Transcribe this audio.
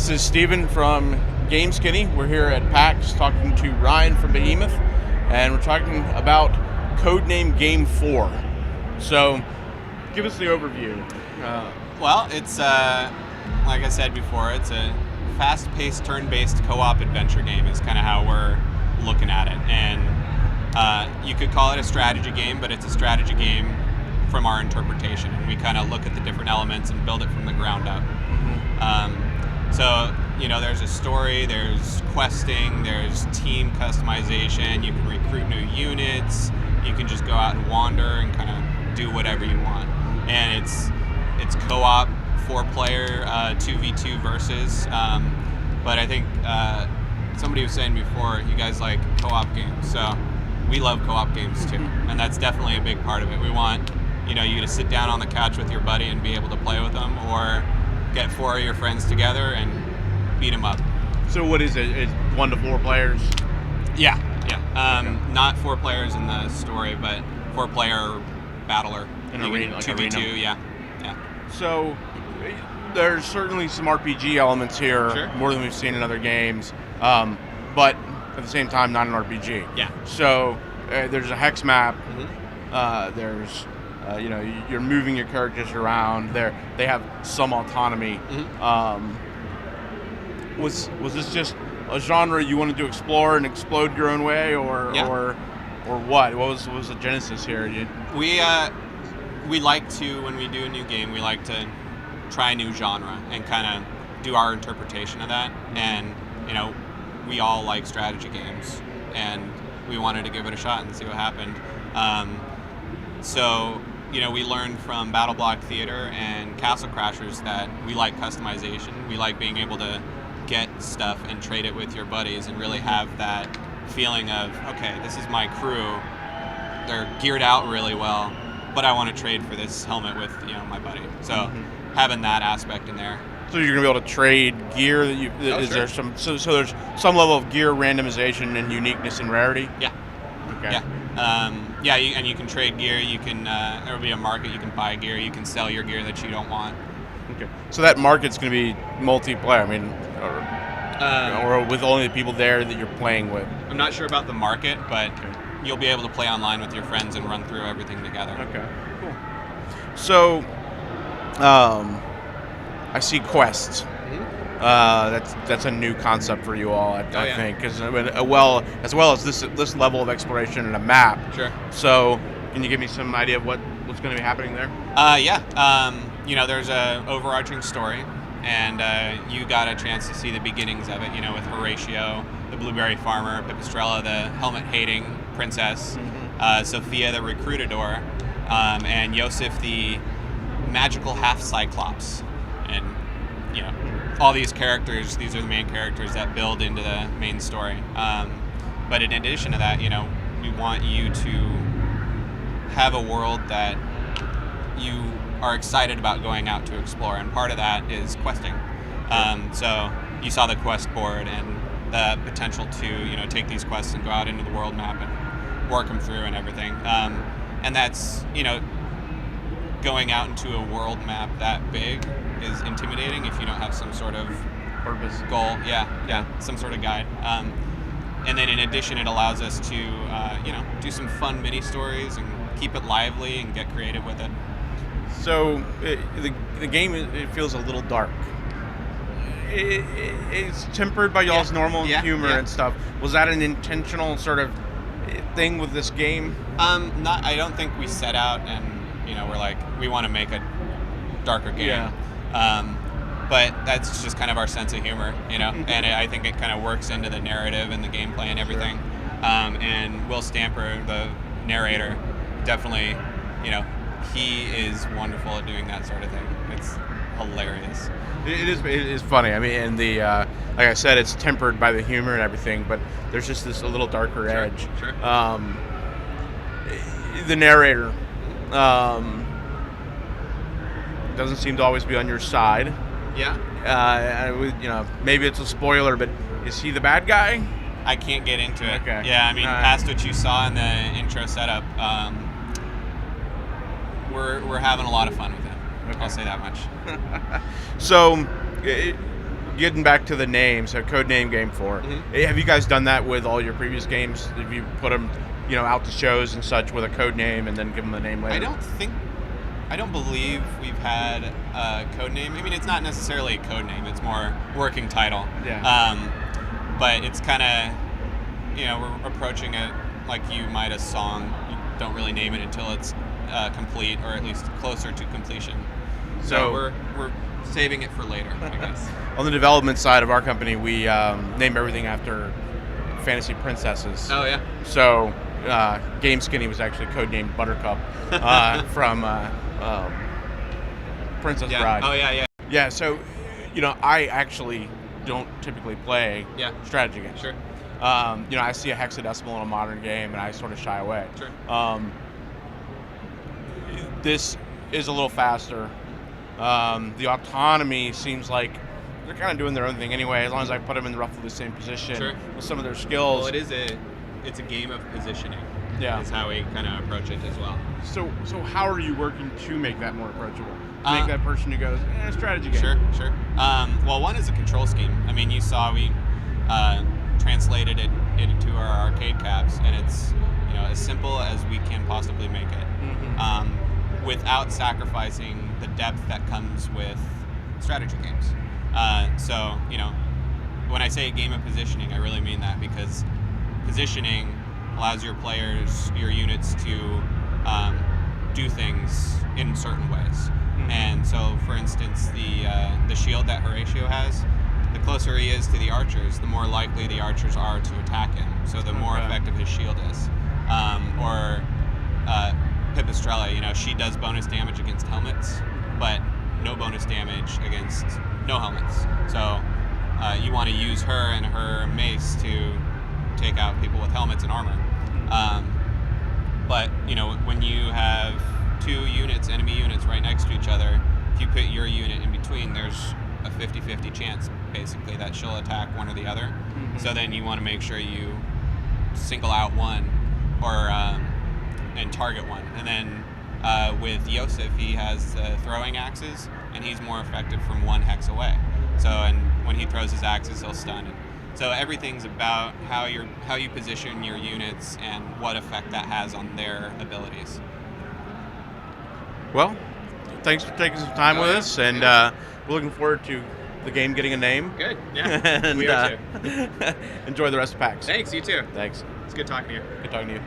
This is Steven from Game Skinny. We're here at PAX talking to Ryan from Behemoth, and we're talking about Codename Game 4. So, give us the overview. Well, it's, like I said before, it's a fast-paced, turn-based co-op adventure game is kind of how we're looking at it. And you could call it a strategy game, but it's a strategy game from our interpretation. And we kind of look at the different elements and build it from the ground up. So, there's a story, there's questing, there's team customization, you can recruit new units, you can just go out and wander and kind of do whatever you want. And it's co-op, 4-player, 2v2 versus. But I think somebody was saying before, you guys like co-op games, so we love co-op games too. And that's definitely a big part of it. We want you to sit down on the couch with your buddy and be able to play with them, or get 4 of your friends together and beat them up. So what is it? It's 1 to 4 players? Yeah. Not 4 players in the story, but 4-player battler. In arena, like 2v2, arena. yeah. So there's certainly some RPG elements here, Sure. more than we've seen in other games, but at the same time, not an RPG. Yeah. So there's a hex map. Mm-hmm. There's you're moving your characters around. They have some autonomy. Mm-hmm. Was this just a genre you wanted to explore and explode your own way, or what? What was the genesis here? We like to, when we do a new game, we like to try a new genre and kind of do our interpretation of that. And we all like strategy games, and we wanted to give it a shot and see what happened. So we learned from Battle Block Theater and Castle Crashers that we like customization. We like being able to get stuff and trade it with your buddies and really have that feeling of, okay, this is my crew. They're geared out really well, but I want to trade for this helmet with my buddy. So having that aspect in there. So you're gonna be able to trade gear. There some so there's some level of gear randomization and uniqueness and rarity? Yeah. Okay. Yeah. And you can trade gear. You can there will be a market. You can buy gear. You can sell your gear that you don't want. Okay. So that market's going to be multiplayer. I mean, or with only the people there that you're playing with. I'm not sure about the market, but you'll be able to play online with your friends and run through everything together. Okay. Cool. So, I see quests. That's a new concept for you all, I think, because as well as this level of exploration and a map. Sure. So, can you give me some idea of what's going to be happening there? There's a overarching story, and you got a chance to see the beginnings of it. With Horatio, the blueberry farmer, Pipistrella, the helmet-hating princess, Sophia, the recruitador, and Yosef, the magical half-cyclops, and all these characters, these are the main characters that build into the main story. But in addition to that, we want you to have a world that you are excited about going out to explore, and part of that is questing. So you saw the quest board and the potential to take these quests and go out into the world map and work them through and everything. And that's going out into a world map that big is intimidating if you don't have some sort of Purpose, goal. Yeah, some sort of guide. And then in addition, it allows us to do some fun mini stories and keep it lively and get creative with it. So the game, it feels a little dark. It's tempered by y'all's normal humor and stuff. Was that an intentional sort of thing with this game? I don't think we set out and we're like, we want to make a darker game. Yeah. But that's just kind of our sense of humor, and I think it kind of works into the narrative and the gameplay and everything. Sure. And Will Stamper, the narrator, definitely, he is wonderful at doing that sort of thing. It's hilarious. It is funny. I mean, and like I said, it's tempered by the humor and everything, but there's just this a little darker edge. Sure. The narrator doesn't seem to always be on your side. Yeah. Maybe it's a spoiler, but is he the bad guy? I can't get into it. Okay. Yeah, I mean, past what you saw in the intro setup, we're having a lot of fun with him. Okay. I'll say that much. So, getting back to the name, so Codename Game 4. Have you guys done that with all your previous games? Have you put them, out to shows and such with a code name and then give them the name later? I don't believe we've had a code name. I mean, it's not necessarily a code name. It's more working title. Yeah. But it's kind of, we're approaching it like you might a song. You don't really name it until it's complete, or at least closer to completion. So we're saving it for later, I guess. On the development side of our company, we name everything after fantasy princesses. Oh, yeah. So Game Skinny was actually codenamed Buttercup from Princess Bride. Oh, yeah. Yeah, so, I actually don't typically play strategy games. Sure. I see a hexadecimal in a modern game, and I sort of shy away. Sure. This is a little faster. The autonomy seems like they're kind of doing their own thing anyway, as long as I put them in roughly the same position with some of their skills. Well, it's a game of positioning. Yeah. Is how we kind of approach it as well. So how are you working to make that more approachable? Make that person who goes, strategy game. Sure. Well, one is a control scheme. I mean, you saw we translated it into our arcade caps, and it's as simple as we can possibly make it, without sacrificing the depth that comes with strategy games. So when I say a game of positioning, I really mean that, because positioning allows your players, your units to do things in certain ways. And so, for instance, the shield that Horatio has, the closer he is to the archers, the more likely the archers are to attack him. So the more effective his shield is. Or Pipistrella, she does bonus damage against helmets, but no bonus damage against no helmets. So you want to use her and her mace to take out people with helmets and armor. But when you have two enemy units right next to each other, if you put your unit in between, there's a 50-50 chance basically that she'll attack one or the other. So then you want to make sure you single out one or and target one. And then with Yosef, he has throwing axes, and he's more effective from one hex away. So, and when he throws his axes, he'll stun. So everything's about how you position your units and what effect that has on their abilities. Well, thanks for taking some time with us, and we're looking forward to the game getting a name. Good, yeah. And we are too. enjoy the rest of PAX. Thanks, you too. Thanks. It's good talking to you. Good talking to you.